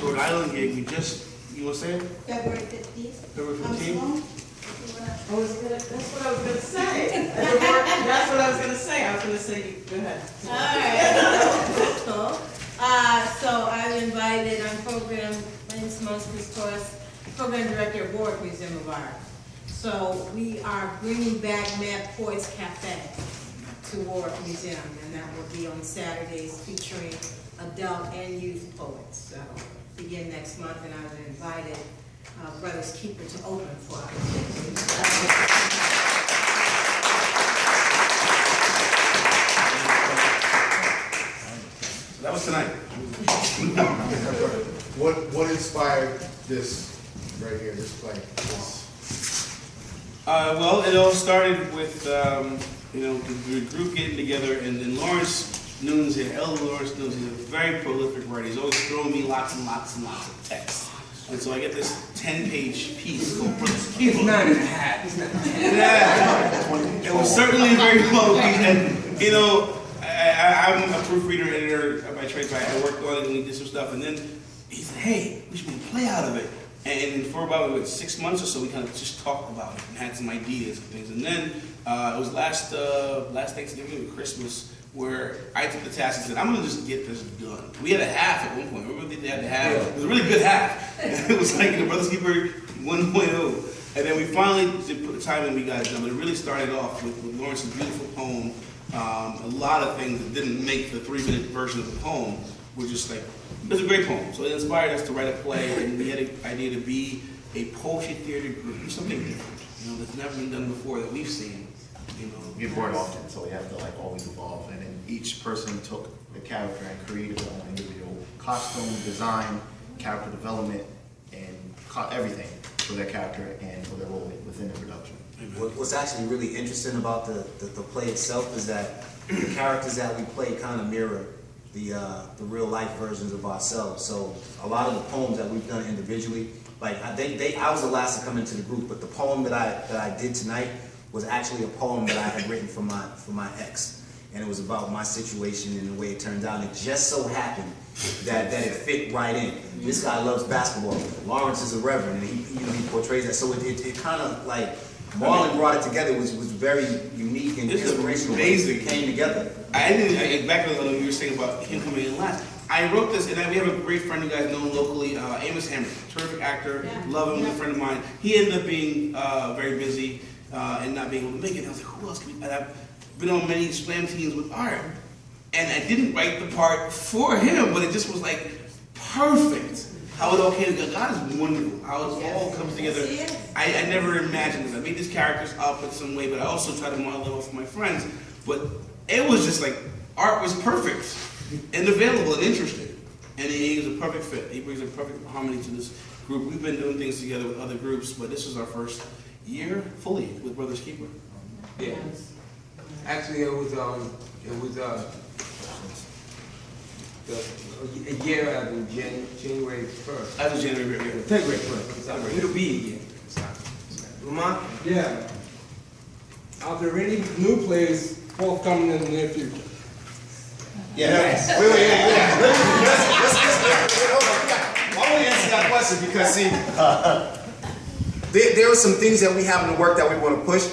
Rhode Island gig, you want to say it? February 15th. February 15th? That's what I was gonna say. That's what I was gonna say. I was gonna say, go ahead. Alright, cool. So I've invited, I'm program, Lynn Christos, program director of Warwick Museum of Art. So we are bringing back Mad Poets Cafe to Warwick Museum, and that will be on Saturdays featuring adult and youth poets. So begin next month, and I've invited Brothers Keeper to open for us. That was tonight. What inspired this right here, this play? Well, it all started with, the group getting together, and Lawrence Nunes here, Elder Lawrence Nunes, he's a very prolific writer. He's always throwing me lots and lots and lots of text. And so I get this 10-page piece called Brothers Keeper. It's 9.5. It's not 10. Yeah. It was certainly a very long piece, and, I'm a proofreader, editor by trade, so I worked on it and we did some stuff, and then he said, hey, we should make a play out of it. And for about 6 months or so, we kind of just talked about it and had some ideas and things. And then it was last Thanksgiving or Christmas where I took the task and said, I'm going to just get this done. We had a half at one point. We really had a half. It was a really good half. It was like Brothers Keeper 1.0. And then we finally did put the time in, we got it done. But it really started off with Lawrence's beautiful poem. A lot of things that didn't make the 3-minute version of the poem were just like, it was a great poem. So it inspired us to write a play, and we had an idea to be a poetry theater group, do something different, that's never been done before that we've seen, We get bored often, so we have to always evolve. And then each person took the character and created their own individual costume, design, character development, and everything for their character and for their role within the production. What's actually really interesting about the play itself is that the characters that we play kind of mirror the real life versions of ourselves. So a lot of the poems that we've done individually, like I was the last to come into the group, but the poem that I did tonight was actually a poem that I had written for my ex, and it was about my situation and the way it turned out. And it just so happened that it fit right in. This guy loves basketball. Lawrence is a reverend, and he portrays that. So it kind of like Marlon brought it together, was very unique and inspirational. Amazing. It came together. Back when you were saying about him coming in last, I wrote this, and we have a great friend you guys know locally, Amos Hammer, terrific actor, love him, good friend of mine. He ended up being very busy and not being able to make it. And I was like, who else can we? And I've been on many slam teams with Art, and I didn't write the part for him, but it just was like perfect. How it all came together. God is wonderful. How it all comes together. I never imagined this. I made these characters up in some way, but I also tried to model them off my friends. But it was just like, Art was perfect and available and interesting. And he was a perfect fit. He brings a perfect harmony to this group. We've been doing things together with other groups, but this was our first year fully with Brothers Keeper. Yeah. Actually, it was a year out of January 1st. That was January 1st. February 1st. It'll be a year. Lamont? Yeah. Are there any new plays forthcoming in the near future? Yes. Wait. I want to answer that question because, see, there are some things that we have in the work that we want to push.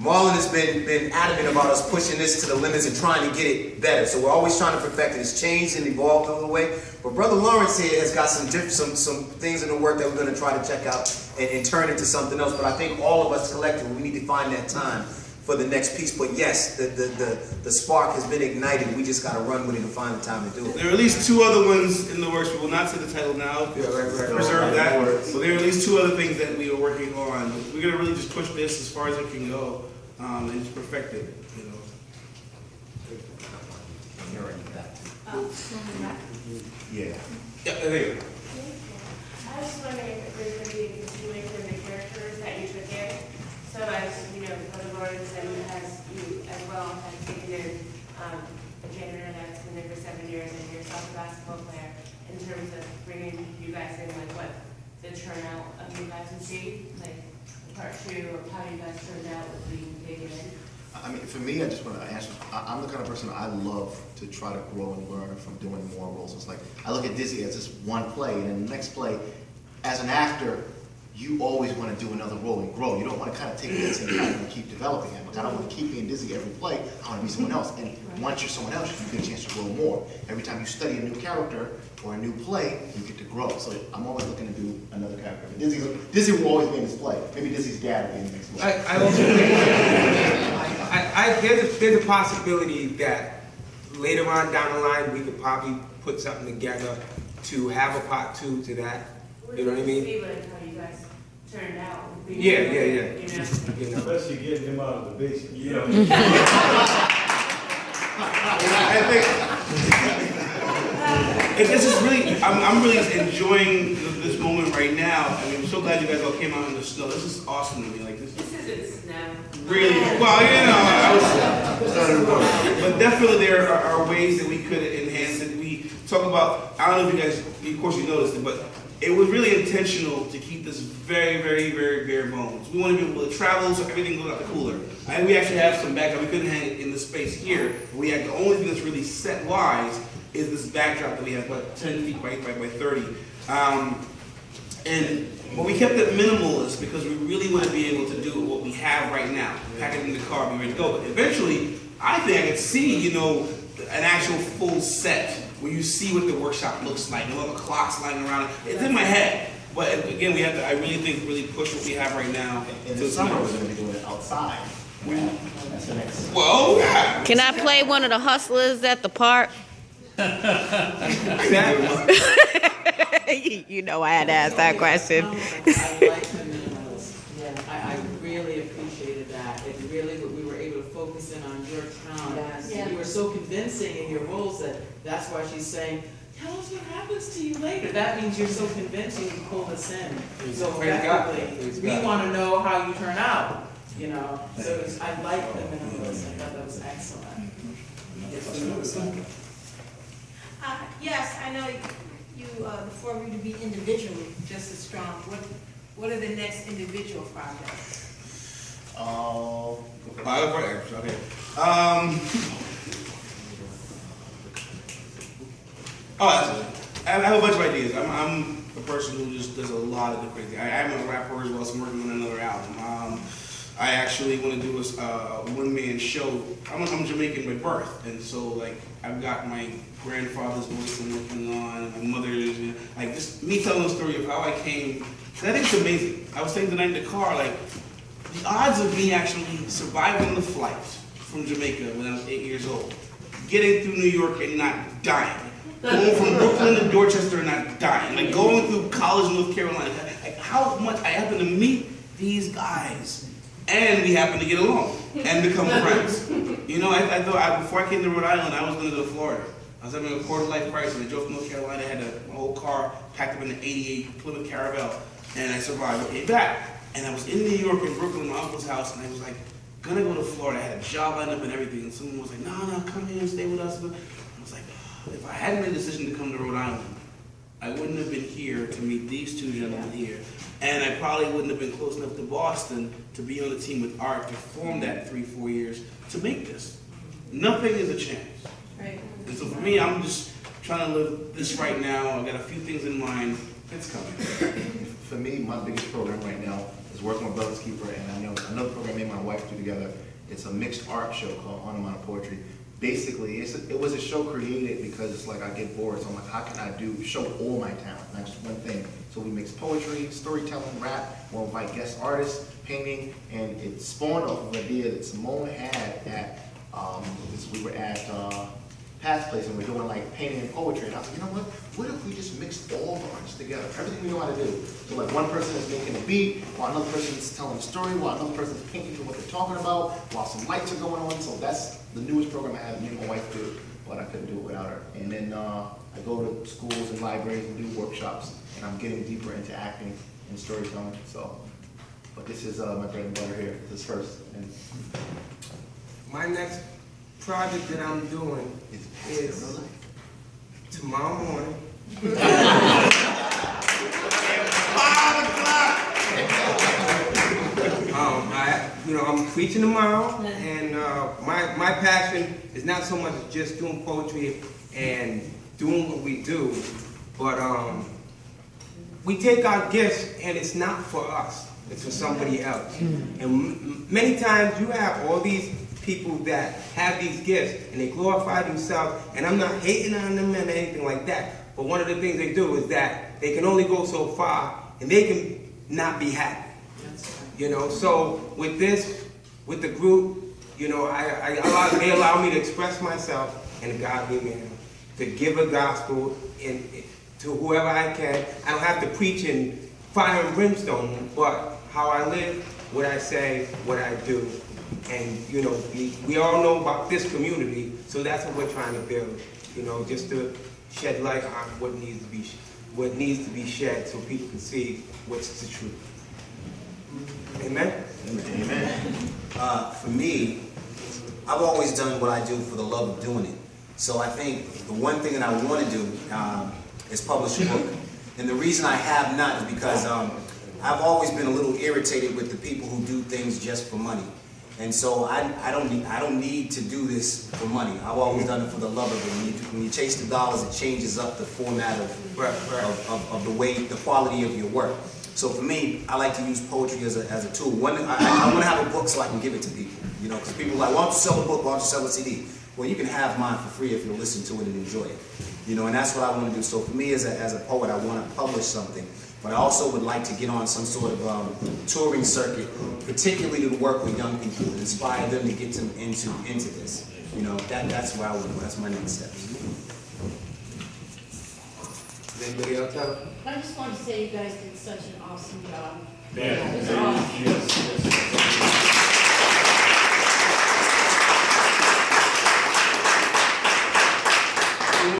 Marlon has been adamant about us pushing this to the limits and trying to get it better. So we're always trying to perfect it. It's changed and evolved over the way. But Brother Lawrence here has got some things in the work that we're going to try to check out and turn into something else. But I think all of us collectively, we need to find that time for the next piece. But yes, the spark has been ignited. We just got to run with it and find the time to do it. There are at least 2 other ones in the works. We will not say the title now. Preserve that. But there are at least 2 other things that we are working on. We're going to really just push this as far as it can go and just perfect it. Yeah. Yeah, there you go. I was just wondering if there's going to be a continuation of the characters that you took in. So as Brother Lawrence and as you as well have taken in a janitor that's been there for 7 years and yourself a basketball player, in terms of bringing you guys in, like what the turnout of you guys would be, like part 2 of how you guys turned out with being taken in. I mean, for me, I just want to answer, I'm the kind of person, I love to try to grow and learn from doing more roles. It's like, I look at Dizzy as just one play, and then the next play, as an actor, you always want to do another role and grow. You don't want to kind of take this and kind of keep developing him. Like, I don't want to keep being Dizzy every play. I want to be someone else. And once you're someone else, you get a chance to grow more. Every time you study a new character or a new play, you get to grow. So I'm always looking to do another character. Dizzy will always be in this play. Maybe Dizzy's dad will be in the next play. I also think there's a possibility that later on down the line we could probably put something together to have a part 2 to that. You know what I mean? See like how you guys turned out. Yeah. You know? You know. Especially getting him out of the basement. I think and this is really, I'm really enjoying this moment right now. I mean, I'm so glad you guys all came out in the snow. This is awesome to me. Like this Isn't snow. really, well, you know, but definitely there are ways that we could enhance it. We talk about, I don't know if you guys, of course you noticed it, but it was really intentional to keep this very, very, very bare bones. We want to be able to travel so everything goes out the cooler. And we actually have some backdrop. We couldn't hang it in the space here. We had the only thing that's really set wise is this backdrop that we have, about 10 feet by 30. But we kept it minimalist because we really want to be able to do what we have right now. Pack it in the car, be ready to go. But eventually, I think I could see, you know, an actual full set where you see what the workshop looks like, and all the clocks lying around. It's in my head. But again, we have to, I really think, really push what we have right now. In the summer, we're going to be doing it outside. That's the next. Well, Can I play one of the hustlers at the park? You know I had to ask that question. I like the minimalist. Yeah, I really appreciated that. It really, we were able to focus in on your town. Yes. And you were so convincing in your roles that's why she's saying, tell us what happens to you later. That means you're so convincing you pull us in. So effectively, we want to know how you turn out, you know. So I like the minimalist. I thought that was excellent. Yes, I know you, the four of you to be individually just as strong. What are the next individual projects? okay. That's it. I have a bunch of ideas. I'm a person who just does a lot of different things. I'm a rapper as well, so I'm working on another album. I actually want to do a one-man show. I'm Jamaican by birth, and so like I've got my grandfather's voice I'm working on, my mother's, like just me telling the story of how I came. And I think it's amazing. I was saying tonight in the car, like the odds of me actually surviving the flight from Jamaica when I was 8 years old, getting through New York and not dying, going from Brooklyn to Dorchester and not dying, like going through college in North Carolina, like how much I happen to meet these guys. And we happen to get along and become friends. You know, I thought before I came to Rhode Island, I was going to go to Florida. I was having a quarter-life crisis. I drove to North Carolina, had my whole car packed up in an '88 Plymouth Caravelle, and I survived. I came back, and I was in New York in Brooklyn, my uncle's house, and I was like, gonna go to Florida. I had a job lined up and everything, and someone was like, no, come here and stay with us. I was like, if I hadn't made a decision to come to Rhode Island, I wouldn't have been here to meet these two gentlemen here. And I probably wouldn't have been close enough to Boston to be on the team with Art to form that 3-4 years to make this. Nothing is a chance. Right. And so for me, I'm just trying to live this right now. I got a few things in mind. It's coming. For me, my biggest program right now is working with Brothers Keeper, and I know another program me and my wife do together. It's a mixed art show called On Amount of Poetry. Basically, it was a show created because it's like I get bored, so I'm like, how can I show all my talent, not just one thing? So we mix poetry, storytelling, rap, we'll invite guest artists, painting, and it spawned off of an idea that Simone had at, we were at Pat's place and we're doing like painting and poetry, and I was like, you know what if we just mixed all the arts together, everything we know how to do. So like one person is making a beat, while another person is telling a story, while another person is painting for what they're talking about, while some lights are going on, so that's the newest program I have me and my wife do, but I couldn't do it without her. And then I go to schools and libraries and do workshops, and I'm getting deeper into acting and storytelling. So, but this is my bread and butter here. This first. And my next project that I'm doing is tomorrow morning. 5 o'clock. I'm preaching tomorrow, and my passion is not so much just doing poetry and doing what we do, but we take our gifts and it's not for us, it's for somebody else. And many times you have all these people that have these gifts and they glorify themselves, and I'm not hating on them and anything like that, but one of the things they do is that they can only go so far and they can not be happy. You know, so with this, with the group, you know, they allow me to express myself in a godly manner, to give a gospel to whoever I can. I don't have to preach in fire and brimstone, but how I live, what I say, what I do. And, you know, we all know about this community, so that's what we're trying to build, you know, just to shed light on what needs to be shed so people can see what's the truth. Amen? Amen. For me, I've always done what I do for the love of doing it. So I think the one thing that I want to do is publish a book. And the reason I have not is because I've always been a little irritated with the people who do things just for money. And so I don't need to do this for money. I've always done it for the love of it. When you chase the dollars, it changes up the format of the way, the quality of your work. So for me, I like to use poetry as a tool. I want to have a book so I can give it to people. You know, because people are like, why don't you sell a book? Why don't you sell a CD? Well, you can have mine for free if you listen to it and enjoy it. You know, and that's what I want to do. So for me as a poet, I want to publish something. But I also would like to get on some sort of touring circuit, particularly to work with young people, and inspire them to get into this. You know, that's where I would go. That's my next steps. Anybody else have? I just want to say you guys did such an awesome job. Yeah, It was awesome. yes.